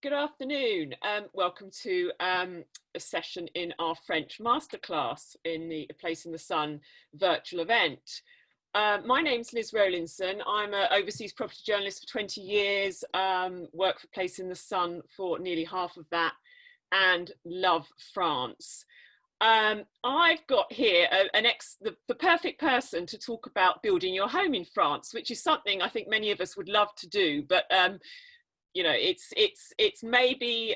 good afternoon. Welcome to a session in our French masterclass in the Place in the Sun virtual event. My name's Liz Rowlinson. I'm an overseas property journalist for 20 years, worked for Place in the Sun for nearly half of that, and love France. I've got here the perfect person to talk about building your home in France, which is something I think many of us would love to do, but you know, it's maybe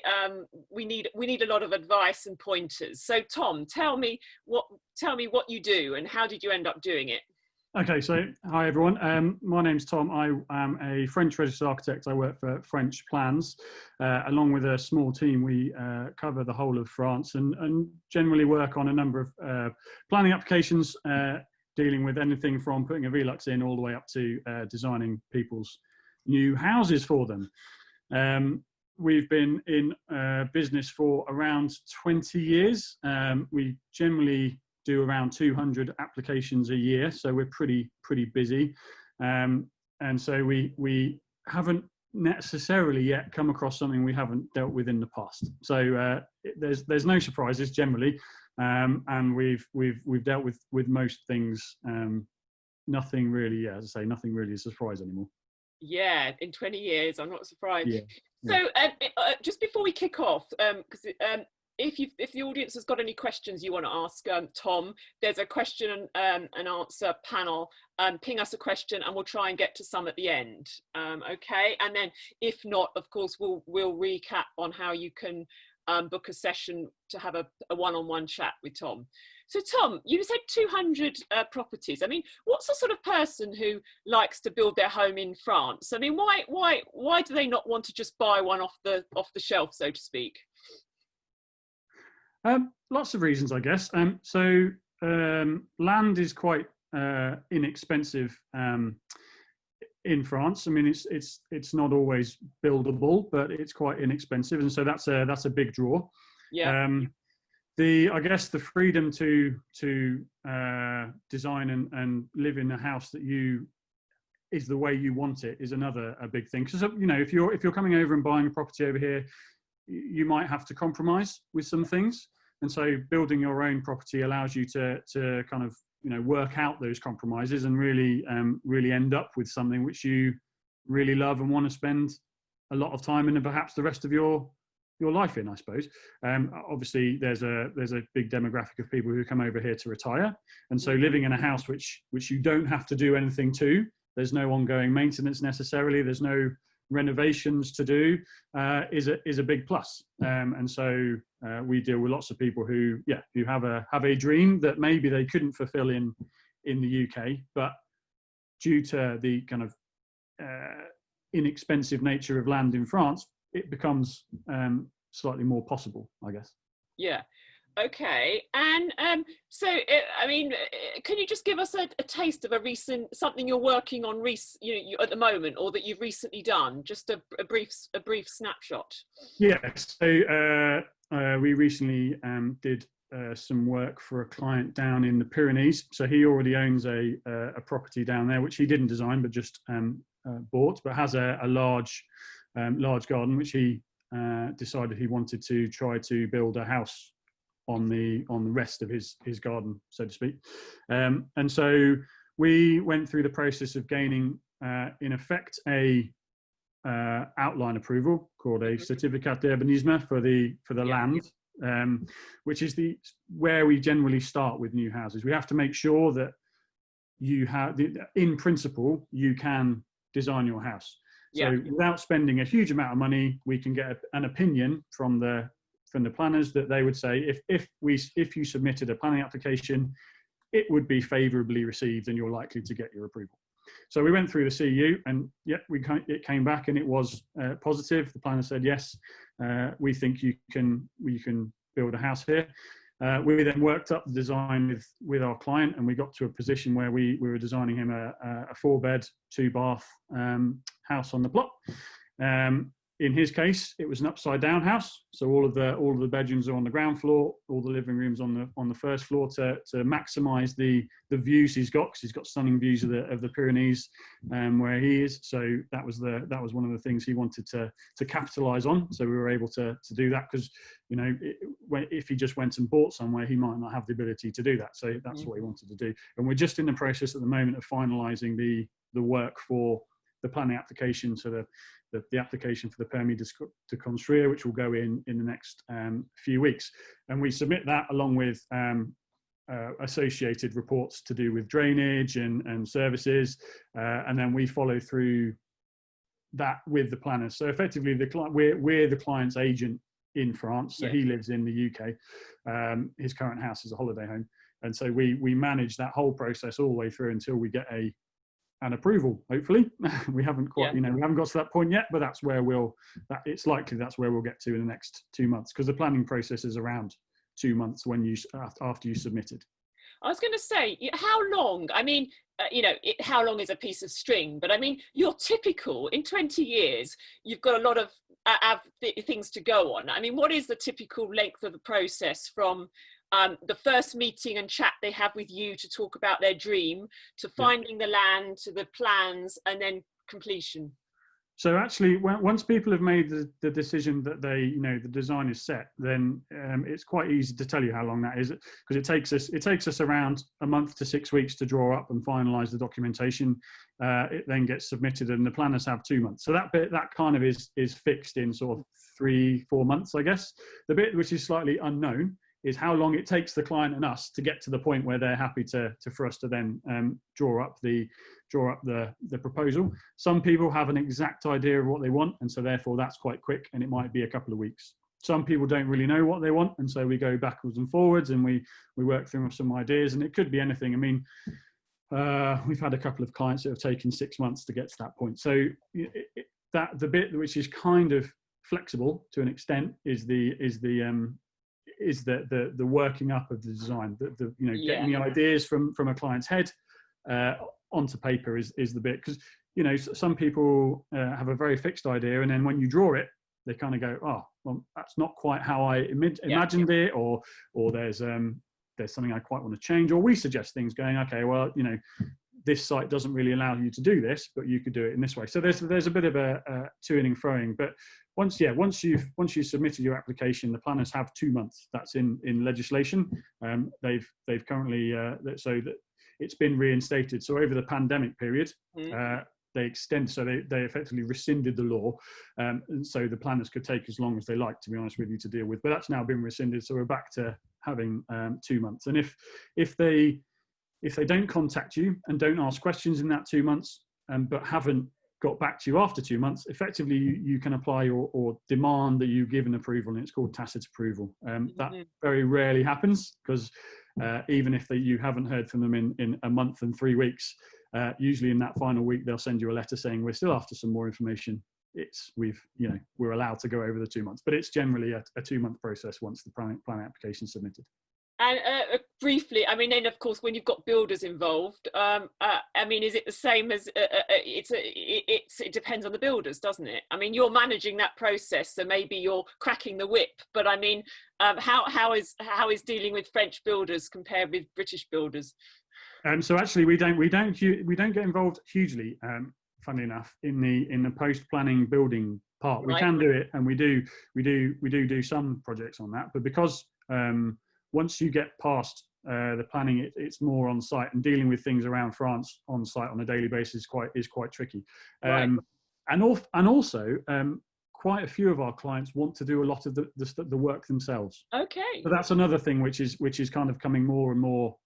we need a lot of advice and pointers. So Tom, tell me what you do and how did you end up doing it? Okay, so hi everyone. My name's Tom. I am a French registered architect. I work for French Plans. Along with a small team, we cover the whole of France and generally work on a number of planning applications, dealing with anything from putting a Velux in all the way up to designing people's new houses for them. We've been in business for around 20 years. We generally do around 200 applications a year, so we're pretty busy, and so we haven't necessarily yet come across something we haven't dealt with in the past. So there's no surprises generally, and we've dealt with most things. Nothing really, as I say, nothing really is a surprise anymore. Yeah, in 20 years, I'm not surprised. Yeah. So just before we kick off, because if the audience has got any questions you want to ask Tom, there's a question and answer panel. Ping us a question and we'll try and get to some at the end. Okay, and then if not, of course, we'll recap on how you can book a session to have a one-on-one chat with Tom. So Tom, you said 200 properties. I mean, what's the sort of person who likes to build their home in France? I mean, why do they not want to just buy one off the shelf, so to speak? Lots of reasons, I guess. So land is quite inexpensive in France. I mean, it's not always buildable, but it's quite inexpensive, and so that's a big draw. Yeah. I guess the freedom to design and live in a house that is the way you want it is another big thing. Because you know, if you're coming over and buying a property over here, you might have to compromise with some things, and so building your own property allows you to kind of, you know, work out those compromises and really end up with something which you really love and want to spend a lot of time in, and perhaps the rest of your life in, I suppose. Obviously, there's a big demographic of people who come over here to retire, and so living in a house which you don't have to do anything to, there's no ongoing maintenance necessarily, there's no renovations to do, is a big plus. And so we deal with lots of people who have a dream that maybe they couldn't fulfill in the UK, but due to the kind of inexpensive nature of land in France, it becomes slightly more possible, I guess. Yeah. Okay, and so I mean, can you just give us a taste of something you're working on at the moment, or that you've recently done? Just a brief snapshot. Yes. So we recently did some work for a client down in the Pyrenees. So he already owns a property down there, which he didn't design but just bought, but has a large garden, which he decided he wanted to try to build a house on the rest of his garden, so to speak. And so we went through the process of gaining, in effect, a outline approval called a Certificat d'Urbanisme for the land, which is where we generally start with new houses. We have to make sure that in principle, you can design your house. So without spending a huge amount of money, we can get an opinion from the planners that they would say, if you submitted a planning application, it would be favourably received and you're likely to get your approval. So we went through the CU, and it came back and it was positive. The planner said, yes, we think we can build a house here. We then worked up the design with our client, and we got to a position where we were designing him a 4-bed, 2-bath house on the plot. in his case, it was an upside down house. So all of the bedrooms are on the ground floor, all the living rooms on the first floor to maximise the views he's got, because he's got stunning views of the Pyrenees where he is. So that was one of the things he wanted to capitalise on. So we were able to do that, because if he just went and bought somewhere, he might not have the ability to do that. So that's what he wanted to do. And we're just in the process at the moment of finalising the work for the planning application, so the application for the permis de construire, which will go in the next few weeks. And we submit that along with associated reports to do with drainage and services. And then we follow through that with the planners. So effectively, we're the client's agent in France. So he lives in the UK. His current house is a holiday home. And so we manage that whole process all the way through until we get an approval, hopefully. We haven't quite, we haven't got to that point yet, but that's where it's likely that's where we'll get to in the next 2 months, because the planning process is around 2 months after you submitted. I was going to say, how long? I mean, how long is a piece of string? But I mean, you're typical in 20 years. You've got a lot of things to go on. I mean, what is the typical length of the process from the first meeting and chat they have with you to talk about their dream, to finding the land, to the plans, and then completion? So actually, once people have made the decision that the design is set, then it's quite easy to tell you how long that is, because it takes us around a month to 6 weeks to draw up and finalise the documentation. It then gets submitted, and the planners have 2 months. So that kind of is fixed in sort of 3-4 months, I guess. The bit which is slightly unknown is how long it takes the client and us to get to the point where they're happy for us to then draw up the proposal. Some people have an exact idea of what they want, and so therefore that's quite quick, and it might be a couple of weeks. Some people don't really know what they want, and so we go backwards and forwards, and we work through some ideas, and it could be anything. I mean, we've had a couple of clients that have taken 6 months to get to that point. So the bit which is kind of flexible to an extent is the working up of the design, getting the ideas from a client's head onto paper is the bit, because some people have a very fixed idea, and then when you draw it, they kind of go, oh, well, that's not quite how I imagined it, or there's something I quite want to change, or we suggest things going, okay, well, this site doesn't really allow you to do this, but you could do it in this way. So there's a bit of a to-ing and fro-ing, but once you've submitted your application, the planners have 2 months. That's in legislation. They've currently so that it's been reinstated. So over the pandemic period, they effectively rescinded the law, and so the planners could take as long as they like, to be honest with you, to deal with. But that's now been rescinded, so we're back to having 2 months. And if they don't contact you and don't ask questions in that 2 months, but haven't got back to you after 2 months, effectively you can apply or demand that you give an approval, and it's called tacit approval. That very rarely happens, because even if you haven't heard from them in a month and 3 weeks, usually in that final week they'll send you a letter saying we're still after some more information. We're allowed to go over the 2 months, but it's generally a 2 month process once the planning application is submitted. And briefly, I mean, then of course, when you've got builders involved, I mean, is it the same as it depends on the builders, doesn't it? I mean, you're managing that process, so maybe you're cracking the whip. But I mean, how is dealing with French builders compared with British builders? So actually, we don't get involved hugely, funnily enough, in the post planning building part. Right. We can do it, and we do some projects on that, but because once you get past the planning, it's more on site, and dealing with things around France on site on a daily basis is quite tricky. Right. And also, quite a few of our clients want to do a lot of the work themselves. Okay. So that's another thing which is kind of coming more and more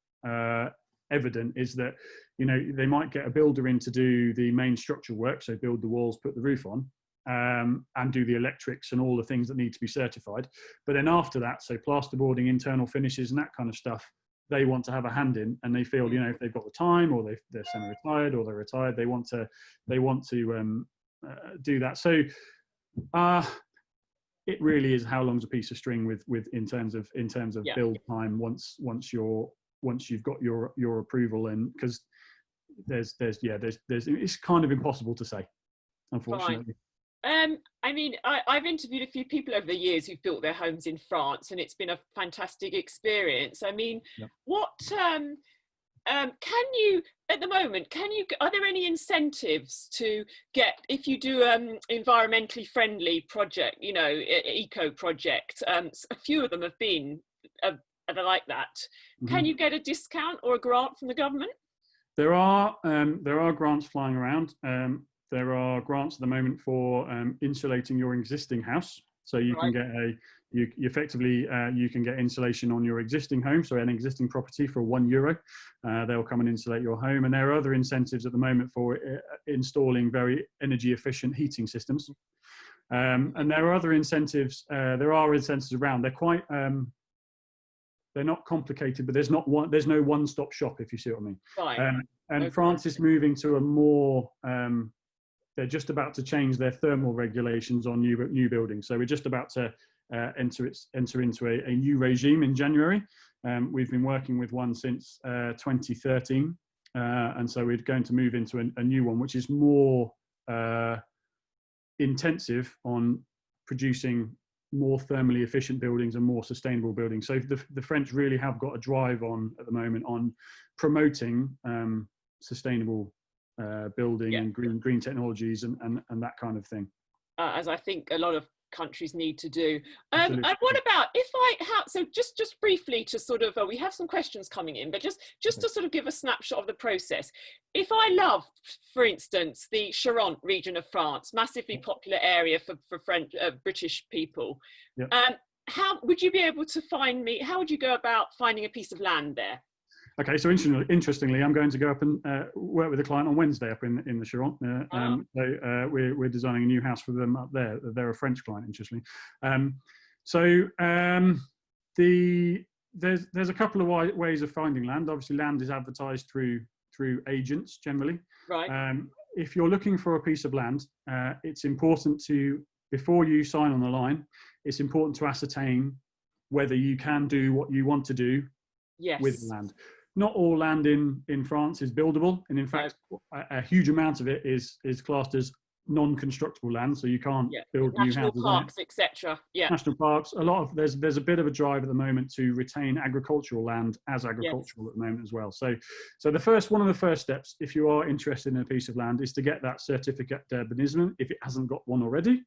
evident, is that they might get a builder in to do the main structural work, so build the walls, put the roof on, and do the electrics and all the things that need to be certified. But then after that, so plasterboarding, internal finishes and that kind of stuff, they want to have a hand in, and they feel, if they've got the time, or they're semi-retired, or they're retired, they want to do that. So it really is how long's a piece of string with in terms of build time once you've got your approval, and because there's it's kind of impossible to say, unfortunately. I mean, I've interviewed a few people over the years who've built their homes in France, and it's been a fantastic experience. I mean, Yep. what can you, at the moment, are there any incentives to get, if you do environmentally friendly project, you know, eco project, a few of them have been like that. Mm-hmm. Can you get a discount or a grant from the government? There are grants flying around. There are grants at the moment for insulating your existing house. So you can get you effectively you can get insulation on your existing home, so an existing property for €1. They'll come and insulate your home, and there are other incentives at the moment for installing very energy efficient heating systems. And there are other incentives. There are incentives around. They're quite they're not complicated, but there's no one-stop shop, if you see what I mean. Right. And France is moving to a more they're just about to change their thermal regulations on new buildings. So we're just about to enter into a new regime in January. We've been working with one since 2013, and so we're going to move into a new one, which is more intensive on producing more thermally efficient buildings and more sustainable buildings. So the French really have got a drive on at the moment on promoting sustainable building and green technologies and that kind of thing. As I think a lot of countries need to do. And what about so just briefly to sort of, we have some questions coming in, but just to sort of give a snapshot of the process. If I love, for instance, the Charente region of France, massively popular area for French, British people, how would you be able to find me, how would you go about finding a piece of land there? Okay, so interestingly, I'm going to go up and work with a client on Wednesday up in the Charente. So we're designing a new house for them up there. They're a French client, interestingly. There's a couple of ways of finding land. Obviously, land is advertised through agents generally. Right. If you're looking for a piece of land, it's important before you sign on the line, it's important to ascertain whether you can do what you want to do with land. Not all land in France is buildable, and in fact, a huge amount of it is classed as non-constructible land, so you can't build new houses. National parks, etc. National parks. There's a bit of a drive at the moment to retain agricultural land as agricultural at the moment as well. So one of the first steps, if you are interested in a piece of land, is to get that certificate d'urbanisme if it hasn't got one already.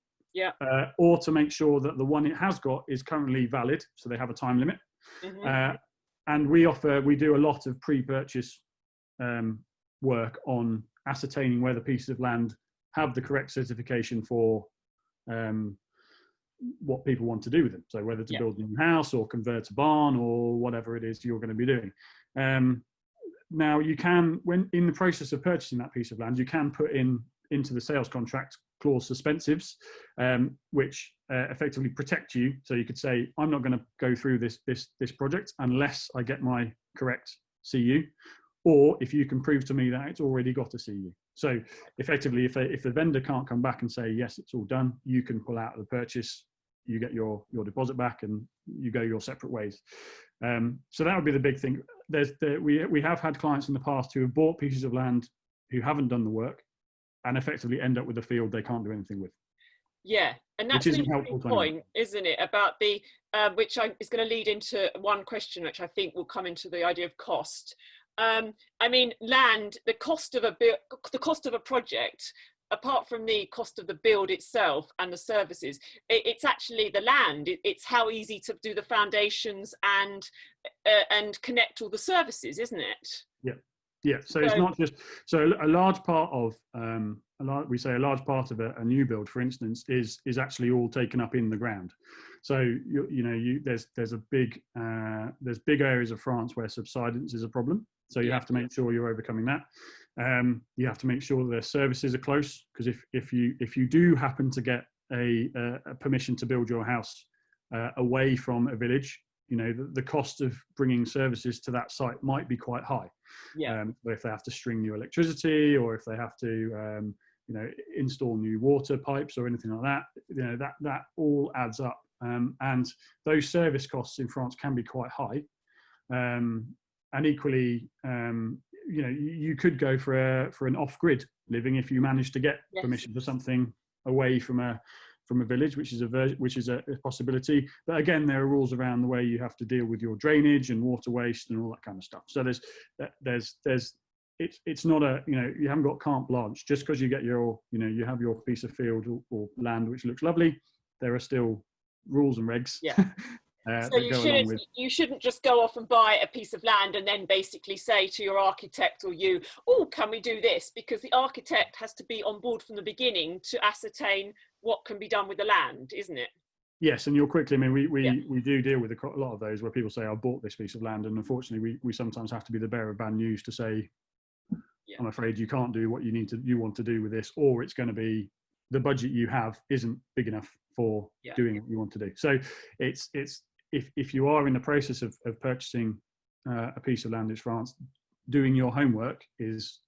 Or to make sure that the one it has got is currently valid, so they have a time limit. Mm-hmm. And we do a lot of pre-purchase work on ascertaining whether pieces of land have the correct certification for what people want to do with them. So whether to build a new house or convert a barn or whatever it is you're going to be doing. Now you can, when in the process of purchasing that piece of land, you can put into the sales contract clause suspensives, which effectively protect you. So you could say, I'm not going to go through this project unless I get my correct CU, or if you can prove to me that it's already got a CU. So effectively, if the vendor can't come back and say, yes, it's all done, you can pull out of the purchase, you get your deposit back, and you go your separate ways. So that would be the big thing. We have had clients in the past who have bought pieces of land who haven't done the work, and effectively end up with a field they can't do anything with. Yeah, and that's an interesting point, isn't it? About the which is going to lead into one question, which I think will come into the idea of cost. I mean, land, the cost of a project, apart from the cost of the build itself and the services, it's actually the land. It's how easy to do the foundations and connect all the services, isn't it? Yeah, so it's not just, so a large part of we say a large part of a new build, for instance, is actually all taken up in the ground. So there's big areas of France where subsidence is a problem. So you have to make sure you're overcoming that. You have to make sure that their services are close, because if you do happen to get a permission to build your house away from a village, the cost of bringing services to that site might be quite high. If they have to string new electricity, or if they have to install new water pipes or anything like that, that all adds up, and those service costs in France can be quite high. And equally, you could go for an off-grid living if you manage to get permission for something away from a village, which is a possibility. But again, there are rules around the way you have to deal with your drainage and water waste and all that kind of stuff. So it's not a, you haven't got carte blanche just because you get your, you have your piece of field or land which looks lovely. There are still rules and regs. Yeah. So you shouldn't just go off and buy a piece of land and then basically say to your architect or you, oh, can we do this? Because the architect has to be on board from the beginning to ascertain what can be done with the land, isn't it? Yes, and you'll quickly, I mean, we do deal with a lot of those where people say, I bought this piece of land, and unfortunately we sometimes have to be the bearer of bad news to say, I'm afraid you can't do what you want to do with this, or it's going to be the budget you have isn't big enough for doing what you want to do. So it's if you are in the process of purchasing a piece of land in France, doing your homework is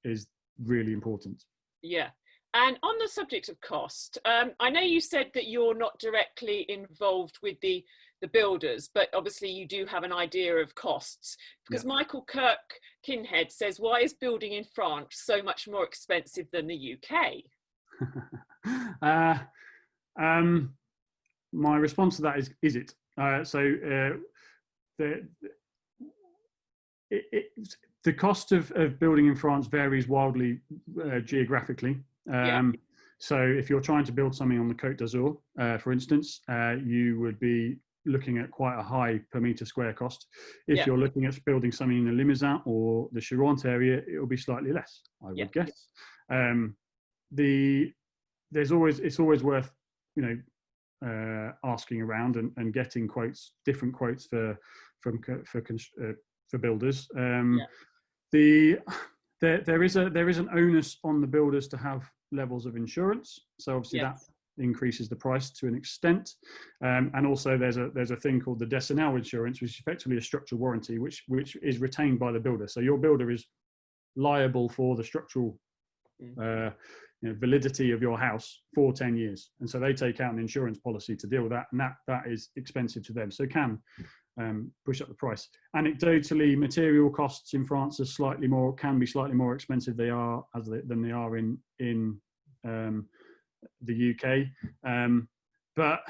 really important. Yeah. And on the subject of cost, I know you said that you're not directly involved with the builders, but obviously you do have an idea of costs, because Michael Kirk-Kinhead says, why is building in France so much more expensive than the UK? My response to that is it? The cost of building in France varies wildly geographically. So if you're trying to build something on the Côte d'Azur, for instance, you would be looking at quite a high per meter square cost. If you're looking at building something in the Limousin or the Charente area, it will be slightly less, I would guess. It's always worth, asking around and getting different quotes for builders. There is an onus on the builders to have levels of insurance. So obviously that increases the price to an extent. And also there's a thing called the décennal insurance, which is effectively a structural warranty, which is retained by the builder. So your builder is liable for the structural validity of your house for 10 years. And so they take out an insurance policy to deal with that. And that is expensive to them. So it can push up the price. Anecdotally, material costs in France can be slightly more expensive than they are in the UK. But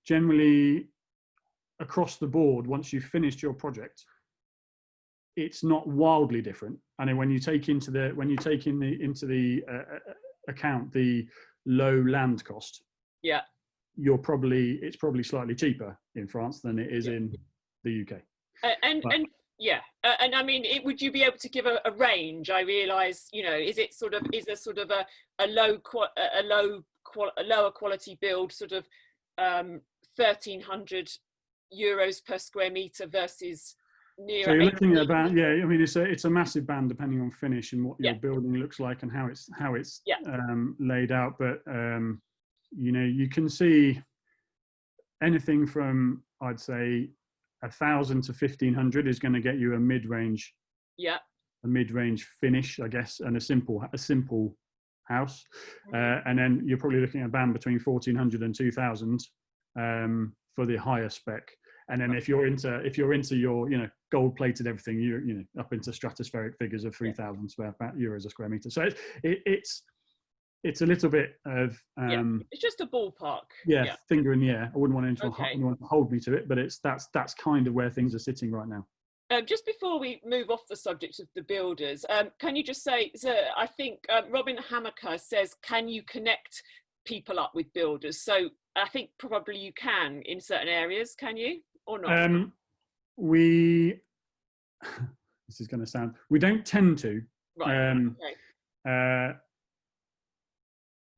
generally, across the board, once you've finished your project, it's not wildly different. And when you take into the account the low land cost, it's probably slightly cheaper in France than it is in the UK. And I mean, would you be able to give a range? I realise, is there sort of a lower quality build, sort of €1,300 per square metre versus near? So you're looking at about, I mean, it's a massive band depending on finish and what your building looks like and how it's laid out. But you can see anything from, I'd say, 1,000 to 1,500 is going to get you a mid-range finish, I guess, and a simple house. And then you're probably looking at a band between 1,400 and 2,000 for the higher spec. And then if you're into your gold plated everything, you up into stratospheric figures of 3,000 euros a square meter. So it's a little bit of it's just a ballpark. Finger in the air. I wouldn't want anyone to hold me to it, but that's kind of where things are sitting right now. Just before we move off the subject of the builders, can you just say, I think Robin Hamaker says, can you connect people up with builders? So I think probably you can in certain areas, can you, or not? We don't tend to. Right.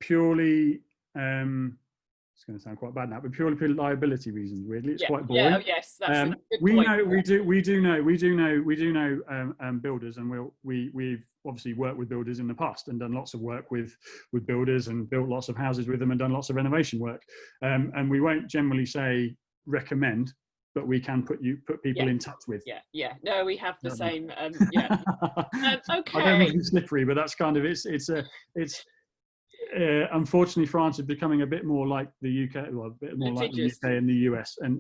Purely, it's going to sound quite bad now, but purely for liability reasons. Weirdly, it's quite boring. Yeah, yes, that's a good point. We do know builders, and we've obviously worked with builders in the past and done lots of work with builders and built lots of houses with them and done lots of renovation work. And we won't generally say recommend, but we can put people in touch with. No, we have the same. Okay. I don't mean it's slippery, but that's kind of it's unfortunately, France is becoming a bit more like the UK, a bit more like the UK and the US. And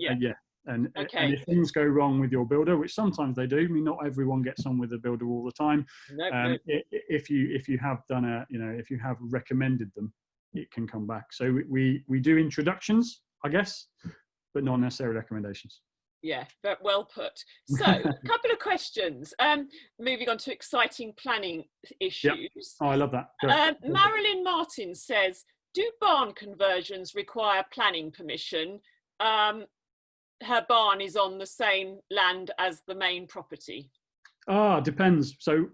if things go wrong with your builder, which sometimes they do, I mean, not everyone gets on with the builder all the time. If you have done if you have recommended them, it can come back. So we do introductions, I guess, but not necessarily recommendations. Yeah, very well put. So, a couple of questions. Moving on to exciting planning issues. Yep. Oh, I love that. Marilyn Martin says, do barn conversions require planning permission? Her barn is on the same land as the main property. Depends. So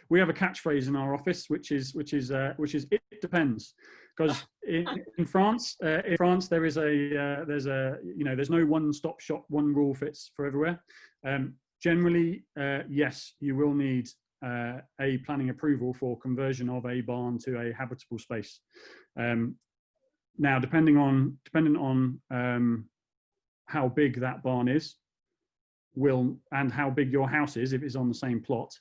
we have a catchphrase in our office, which is it depends, because in France there is there's no one-stop shop, one rule fits for everywhere. Generally, yes, you will need a planning approval for conversion of a barn to a habitable space. Now, depending on how big that barn is, and how big your house is, if it's on the same plot,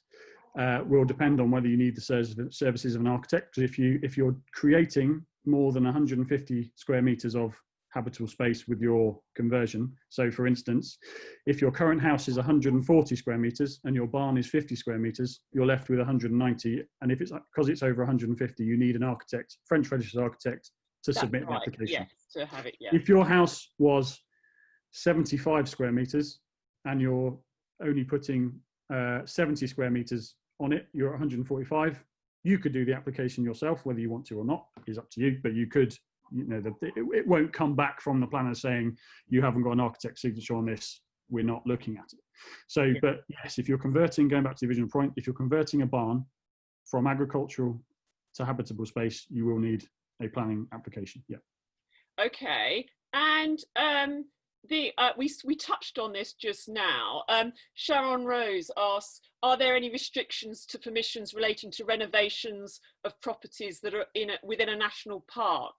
will depend on whether you need the services of an architect. Because if you're creating more than 150 square meters of habitable space with your conversion, so for instance, if your current house is 140 square meters and your barn is 50 square meters, you're left with 190. And if it's because it's over 150, you need an architect, French registered architect, to submit an application. Yes, to have it. Yeah. If your house was 75 square meters and you're only putting 70 square meters on it, you're at 145. You could do the application yourself, whether you want to or not is up to you, but you could, it won't come back from the planner saying you haven't got an architect's signature on this, we're not looking at it. So, yeah. But yes, if you're converting, going back to the original point, if you're converting a barn from agricultural to habitable space, you will need a planning application. Yeah. Okay. And we touched on this just now. Sharon Rose asks, are there any restrictions to permissions relating to renovations of properties that are within a national park?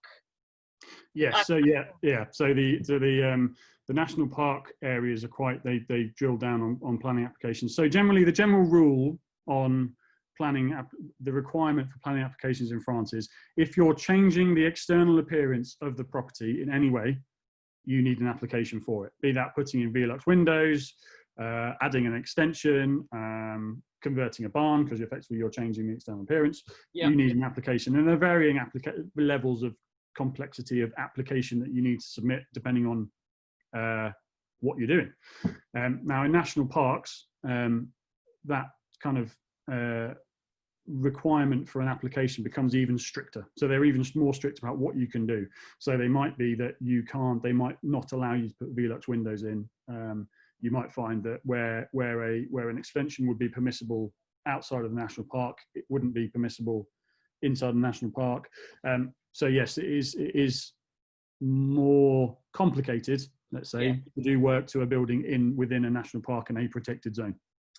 Yes. So the national park areas are quite, they drill down on planning applications. So generally, the general rule on planning, the requirement for planning applications in France is, if you're changing the external appearance of the property in any way, you need an application for it, be that putting in Velux windows, adding an extension, converting a barn, because effectively you're changing the external appearance. Yep. You need an application, and there are varying levels of complexity of application that you need to submit depending on what you're doing. Now in national parks, that kind of requirement for an application becomes even stricter. So they're even more strict about what you can do. So they might be that they might not allow you to put Velux windows in. You might find that where an extension would be permissible outside of the national park, it wouldn't be permissible inside the national park. So yes, it is more complicated, let's say, to do work to a building within a national park and a protected zone.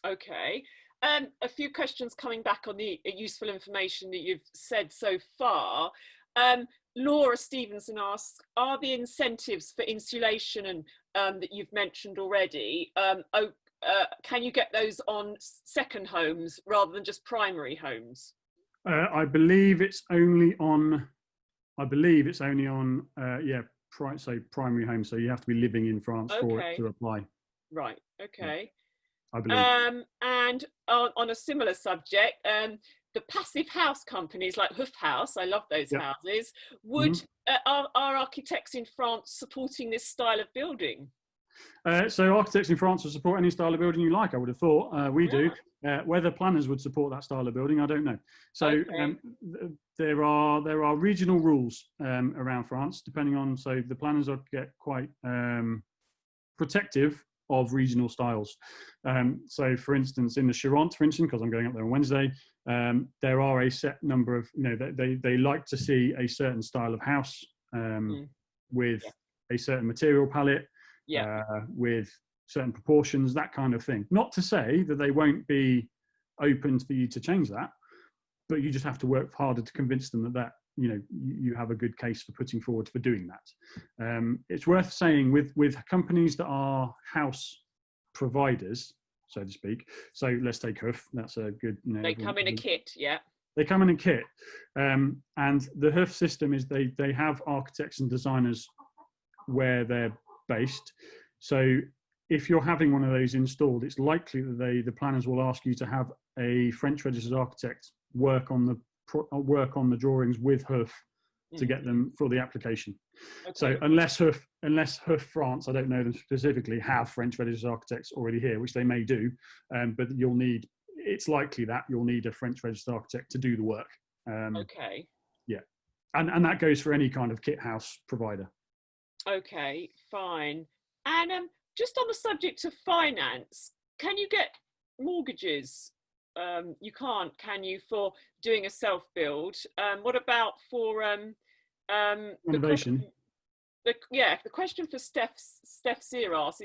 Okay. A few questions coming back on the useful information that you've said so far. Laura Stevenson asks, are the incentives for insulation and that you've mentioned already, can you get those on second homes rather than just primary homes? I believe it's only on primary homes. So you have to be living in France for it to apply. Right. Okay. Yeah. I believe. And on a similar subject, the passive house companies like Hoof House, I love those houses, are architects in France supporting this style of building? So architects in France will support any style of building you like, I would have thought. We do. Whether planners would support that style of building, I don't know. So there are regional rules around France, depending on, so the planners get quite protective of regional styles. So for instance, in the Charente, for instance, because I'm going up there on Wednesday, there are a set number of, they like to see a certain style of house with a certain material palette, with certain proportions, that kind of thing. Not to say that they won't be open for you to change that, but you just have to work harder to convince them that you have a good case for putting forward for doing that. It's worth saying with companies that are house providers, so to speak. So let's take Hoof. That's a good. They come in a kit, They come in a kit, and the Hoof system is they have architects and designers where they're based. So if you're having one of those installed, it's likely that the planners will ask you to have a French registered architect work on the drawings with Hoof to get them for the application. Okay. So unless Houf France, I don't know them specifically, have French registered architects already here, which they may do, but it's likely that you'll need a French registered architect to do the work. Okay. Yeah, and that goes for any kind of kit house provider. Okay, fine. And just on the subject of finance, can you get mortgages? You can't, can you, for doing a self-build? What about for Renovation. the question for Steph Sear asks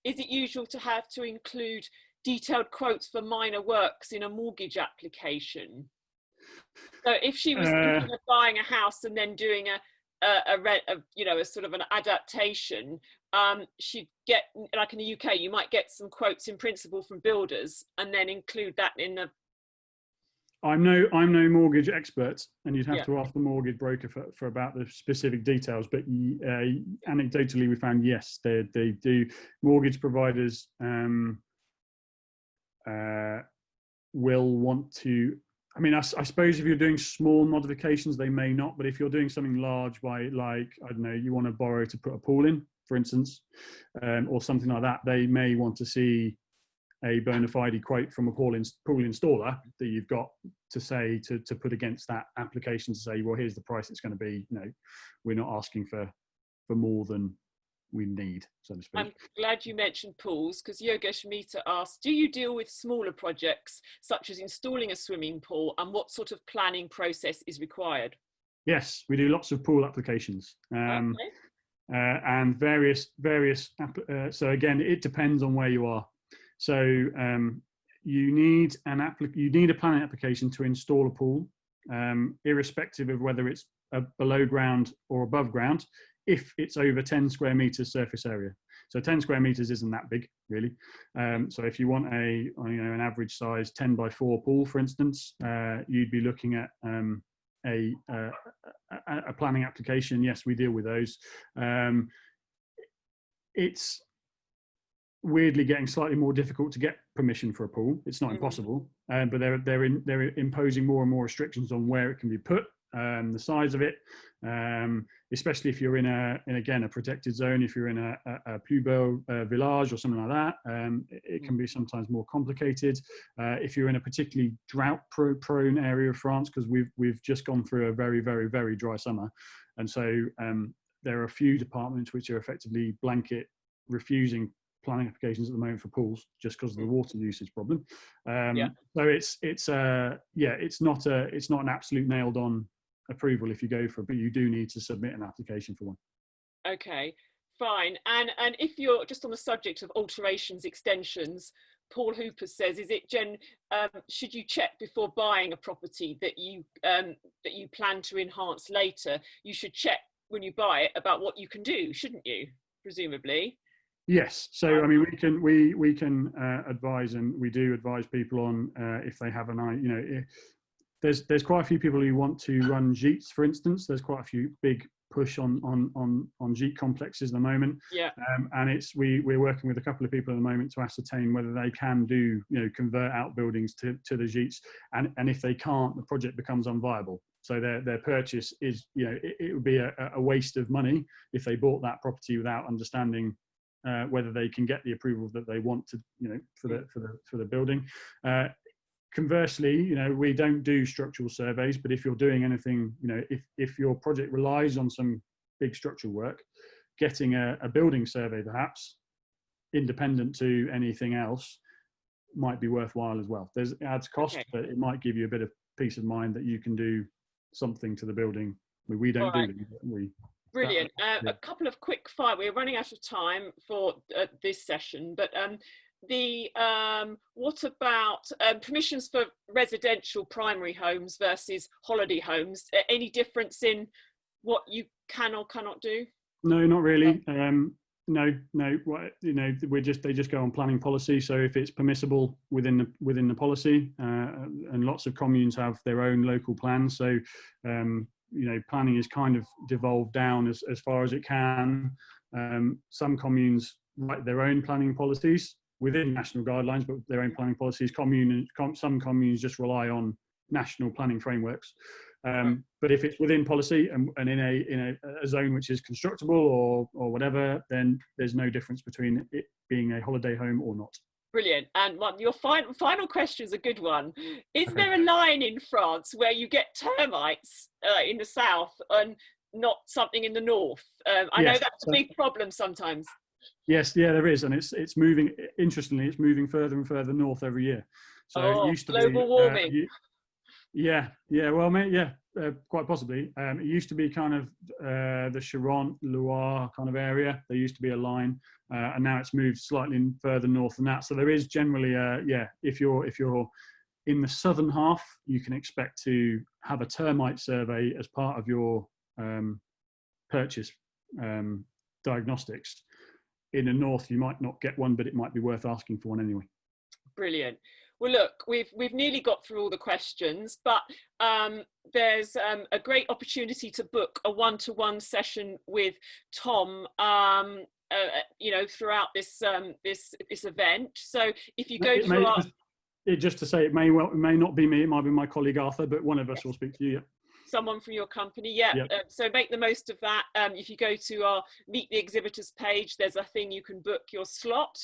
is it usual to have to include detailed quotes for minor works in a mortgage application? So if she was thinking of buying a house and then doing a sort of an adaptation, she'd get, like in the UK, you might get some quotes in principle from builders and then include that in the. I'm no mortgage expert, and you'd have to ask the mortgage broker for about the specific details. But anecdotally, we found yes, they do. Mortgage providers will want to. I mean, I suppose if you're doing small modifications, they may not. But if you're doing something large, by like, I don't know, you want to borrow to put a pool in, for instance, or something like that, they may want to see a bona fide quote from a pool installer that you've got to say to put against that application to say, well, here's the price it's going to be. You know, we're not asking for more than we need, so to speak. I'm glad you mentioned pools, because Yogesh Mehta asked, do you deal with smaller projects such as installing a swimming pool, and what sort of planning process is required? Yes, we do lots of pool applications. And various so again, it depends on where you are. So you need a planning application to install a pool, irrespective of whether it's below ground or above ground, if it's over 10 square meters surface area. So 10 square meters isn't that big, really. So if you want an average size 10 by 4 pool, for instance, you'd be looking at a planning application. Yes, we deal with those. It's weirdly getting slightly more difficult to get permission for a pool. It's not impossible, but they're imposing more and more restrictions on where it can be put, the size of it, especially if you're in a protected zone. If you're in a plus beau village or something like that, it can be sometimes more complicated. If you're in a particularly drought prone area of France, because we've just gone through a very, very, very dry summer, and so there are a few departments which are effectively blanket refusing planning applications at the moment for pools just because of the water usage problem. So it's not an absolute nailed on approval if you go for it, but you do need to submit an application for one. Okay, fine. And if you're just on the subject of alterations, extensions, Paul Hooper says, is it should you check before buying a property that you plan to enhance later? You should check when you buy it about what you can do, shouldn't you? Presumably. Yes. So I mean, we can advise, and we do advise people on if they have there's quite a few people who want to run gîtes, for instance. There's quite a few big push on gîte complexes at the moment. Yeah. And we're working with a couple of people at the moment to ascertain whether they can do, convert outbuildings to the gîtes, and if they can't, the project becomes unviable. So their purchase is, it would be a waste of money if they bought that property without understanding whether they can get the approval that they want to, for the building. Conversely, we don't do structural surveys, but if you're doing anything, if your project relies on some big structural work, getting a building survey, perhaps independent to anything else, might be worthwhile as well. It adds cost, but it might give you a bit of peace of mind that you can do something to the building. We don't do them. Brilliant. A couple of quick fire. We're running out of time for this session, but what about permissions for residential primary homes versus holiday homes? Any difference in what you can or cannot do? No, not really. No. They just go on planning policy. So if it's permissible within the policy, and lots of communes have their own local plans. So planning is kind of devolved down as far as it can. Some communes write their own planning policies within national guidelines, but their own planning policies. Some communes just rely on national planning frameworks. But if it's within policy and in a zone which is constructible or whatever, then there's no difference between it being a holiday home or not. Brilliant. And your final question is a good one. Is Okay. there a line in France where you get termites in the south and not something in the north? I know that's a big problem sometimes. Yes, yeah, there is, and it's moving. Interestingly, it's moving further and further north every year. So it used to global warming. Yeah, well, quite possibly. It used to be kind of the Charente, Loire kind of area. There used to be a line, and now it's moved slightly further north than that. So there is generally, if you're in the southern half, you can expect to have a termite survey as part of your purchase diagnostics. In the north, you might not get one, but it might be worth asking for one anyway. Brilliant. Well, look, we've nearly got through all the questions, but there's a great opportunity to book a one-to-one session with Tom, throughout this event. So if you go just to say, it may not be me, it might be my colleague Arthur, but one of us will speak to you. Someone from your company, yeah. Yep. So make the most of that. If you go to our Meet the Exhibitors page, there's a thing you can book your slot.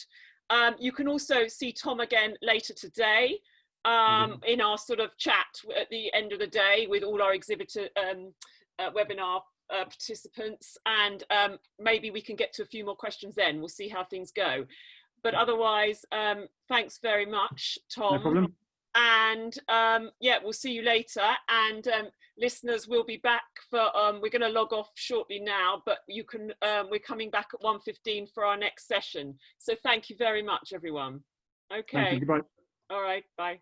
You can also see Tom again later today in our sort of chat at the end of the day with all our exhibitor webinar participants, and maybe we can get to a few more questions then. We'll see how things go. But otherwise, thanks very much, Tom. No problem. And we'll see you later. And listeners, we'll be back for, we're going to log off shortly now, but you can, we're coming back at 1:15 for our next session. So thank you very much, everyone. Okay. Thank you. Goodbye. All right. Bye.